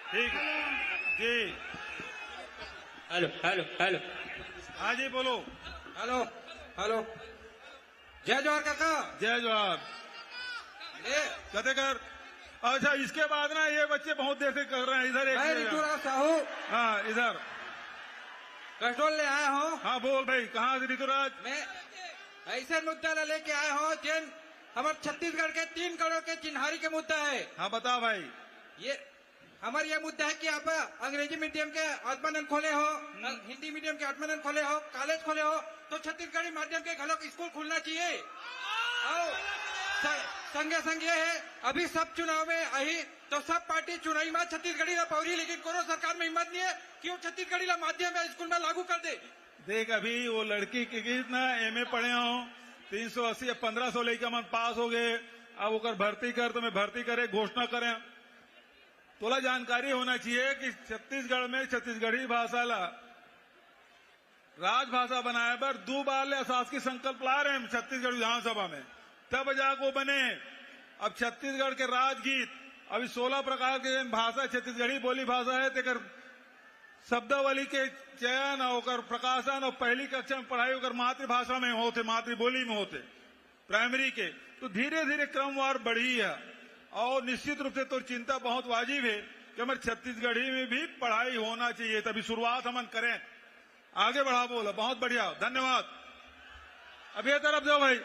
ठीक जी। Hello hello hello हाँ जी बोलो। Hello hello. जय जोहार काका। जय जोहार। ये कहते कर। अच्छा इसके बाद ना ये बच्चे बहुत देर से कर रहे हैं इधर मैं एक। ऋतुराज साहू हाँ इधर। कंट्रोल ले आया हूँ। हाँ बोल भाई कहाँ से ऋतुराज। मैं ऐसे मुद्दा ला लेके आया हूँ जिन हमारे छत्तीसगढ़ के 3 करोड़ के चिन्हारी के मुद्दा है। हाँ बता भाई। ये हमारा ये मुद्दा है कि आप अंग्रेजी मीडियम के आत्मानंद खोले हो, हिंदी मीडियम के आत्मानंद खोले हो, कॉलेज खोले हो, तो छत्तीसगढ़ी माध्यम के घलों स्कूल खुलना चाहिए। और संगे संग ये है अभी सब चुनाव में आई तो सब पार्टी चुनावी में छत्तीसगढ़ी ला पौरी, लेकिन कोनो सरकार में हिम्मत नहीं है कि वो छत्तीसगढ़ी ला माध्यम में स्कूल में लागू कर दे। देख अभी वो लड़की की कितना एमए पढ़े हो 380 1500 लेके मन पास हो गए। अब ओकर भर्ती कर तो मैं भर्ती करे घोषणा करें। तोला जानकारी होना चाहिए कि छत्तीसगढ़ में छत्तीसगढ़ी भाषा ला राजभाषा बनाए बर 2 बार ले शासकीय संकल्प ला रहे हैं छत्तीसगढ़ विधानसभा में, तब जाको बने। अब छत्तीसगढ़ के राजगीत अभी 16 प्रकार के भाषा छत्तीसगढ़ी बोली भाषा है तेकर शब्दावली के चयन और प्रकाशन और पहली कक्षा में पढ़ाई होकर मातृभाषा में होते, मातृबोली में होते प्राइमरी के। तो धीरे धीरे क्रमवार बढ़ी है और निश्चित रूप से तो चिंता बहुत वाजिब है कि हमारे छत्तीसगढ़ी में भी पढ़ाई होना चाहिए। तभी शुरुआत हम करें, आगे बढ़ा बोला। बहुत बढ़िया धन्यवाद। अब ये तरफ जाओ भाई।